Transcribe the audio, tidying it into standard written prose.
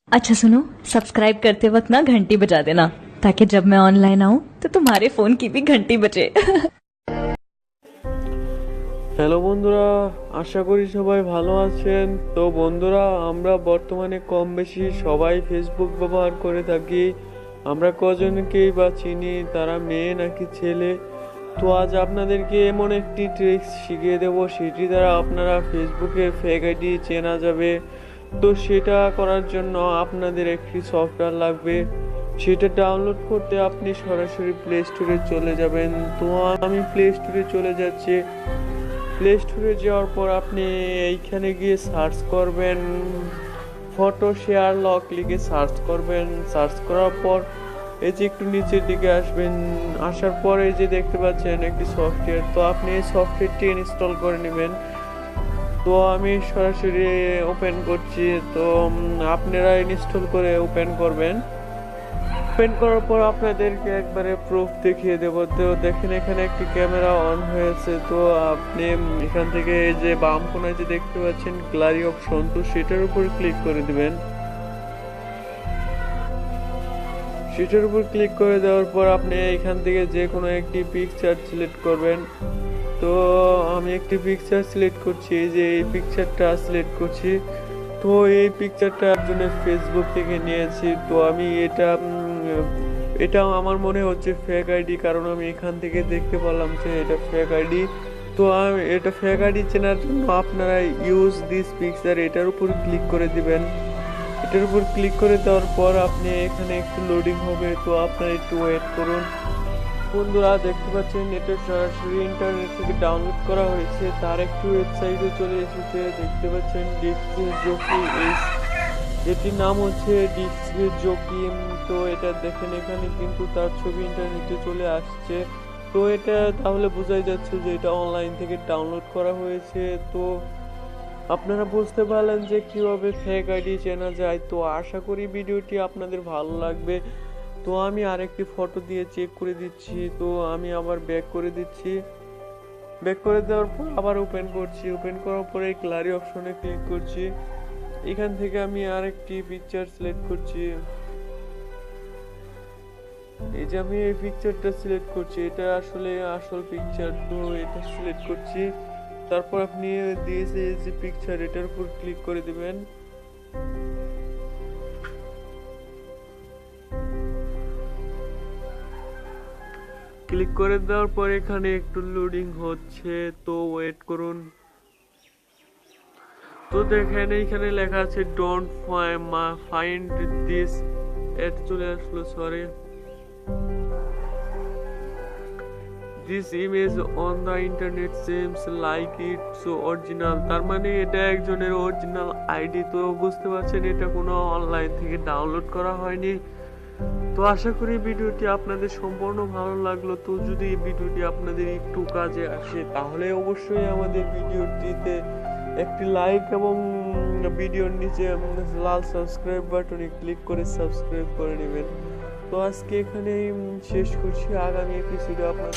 अच्छा सुनो, सब्सक्राइब करते वक्त ना घंटी बजा देना ताकि जब मैं ऑनलाइन आऊँ तो तुम्हारे फोन की भी घंटी बजे। হ্যালো বন্ধুরা, আশা করি সবাই ভালো আছেন। তো বন্ধুরা, আমরা বর্তমানে কম বেশি সবাই ফেসবুক ব্যবহার করে থাকি। আমরা কজনকেই বা চিনি, তারা মেয়ে নাকি ছেলে। তো আজ আপনাদেরকে এমন একটি ট্রিক্স শিখিয়ে দেব, সেটি দ্বারা আপনারা ফেসবুকের ফেক আইডি চেনা যাবে। তো সেটা করার জন্য আপনাদের একটি সফটওয়্যার লাগবে। সেটা ডাউনলোড করতে আপনি সরাসরি প্লে স্টোরে চলে যাবেন। তো আমি প্লে স্টোরে চলে যাচ্ছি। প্লে স্টোরে যাওয়ার পর আপনি এইখানে গিয়ে সার্চ করবেন ফটো শেয়ার লক, লিখে সার্চ করবেন। সার্চ করার পর এই যে একটু নিচের দিকে আসবেন। আসার পরে যে দেখতে পাচ্ছেন একটি সফটওয়্যার, তো আপনি এই সফটওয়্যারটি ইনস্টল করে নেবেন। তো আমি সরাসরি ওপেন করছি। তো আপনারা ইনস্টল করে ওপেন করবেন। ওপেন করার পর আপনাদেরকে একবারে প্রুফ দেখিয়ে দেবো। তো দেখেন এখানে একটি ক্যামেরা অন হয়েছে। তো আপনি এখান থেকে এই যে বাম কোনায় যে দেখতে পাচ্ছেন গ্যালারি অপশন, তো সেটার উপর ক্লিক করে দিবেন। সেটার উপর ক্লিক করে দেওয়ার পর আপনি এখান থেকে যে কোনো একটি পিকচার সিলেক্ট করবেন। তো আমি একটি পিকচার সিলেক্ট করছি, এই যে এই পিকচারটা সিলেক্ট করছি। তো এই পিকচারটা একজনের ফেসবুক থেকে নিয়েছি। তো আমি এটা আমার মনে হচ্ছে ফেক আইডি, কারণ আমি এখান থেকে দেখতে পেলাম যে এটা ফেক আইডি। তো আমি এটা ফেক আইডি চেনার জন্য আপনারা ইউজ দিস পিকচার এটার উপর ক্লিক করে দিবেন। এটার উপর ক্লিক করে দেওয়ার পর আপনি এখানে একটু লোডিং হবে, তো আপনারা একটু ওয়েট করুন। বন্ধুরা দেখতে পাচ্ছেন এটা সরাসরি ইন্টারনেট থেকে ডাউনলোড করা হয়েছে, তার একটি ওয়েবসাইটে চলে এসেছে। দেখতে পাচ্ছেন ডিক্সি জকি, এটির নাম হচ্ছে ডিক্সি জকি। তো এটা দেখেন এখানে কিন্তু তার ছবি ইন্টারনেটে চলে আসছে। তো এটা তাহলে বোঝাই যাচ্ছে যে এটা অনলাইন থেকে ডাউনলোড করা হয়েছে। তো আপনারা বুঝতে পারলেন যে কিভাবে ফেক আইডি চেনা যায়। তো আশা করি ভিডিওটি আপনাদের ভালো লাগবে। তো আমি আরেকটি ফটো দিয়ে চেক করে দিচ্ছি। তো আমি আবার ব্যাক করে দিচ্ছি। ব্যাক করে দেওয়ার পর আবার ওপেন করছি। ওপেন করার পরে গ্যালারি অপশনে ক্লিক করছি। এখান থেকে আমি আরেকটি পিকচার সিলেক্ট করছি। এই যে আমি এই পিকচারটা সিলেক্ট করছি, এটা আসলে আসল পিকচার। তো এটা সিলেক্ট করছি। তারপর আপনি দিয়েছে যে পিকচার, এটার উপর ক্লিক করে দিবেন। ক্লিক করে দেওয়ার পর এখানে একটু লোডিং হচ্ছে, তো ওয়েট করুন। তো দেখেন এইখানে লেখা আছে ডোন্ট ফাইন্ড দিস, এড চলে আসলো, sorry, this image on the internet সেমস like it's original. তার মানে এটা একজনের অরিজিনাল আইডি। তো বুঝতে পারছেন এটা কোনো অনলাইন থেকে ডাউনলোড করা হয়নি। তো আশা করি ভিডিওটি আপনাদের সম্পূর্ণ ভালো লাগলো। তো যদি এই ভিডিওটি আপনাদের একটু কাজে আসে তাহলে অবশ্যই আমাদের ভিডিওটিতে একটি লাইক এবং ভিডিওর নিচে লাল সাবস্ক্রাইব বাটনে ক্লিক করে সাবস্ক্রাইব করে নেবেন। তো আজকে এখানেই শেষ করছি। আগামী এপিসোডে আপনার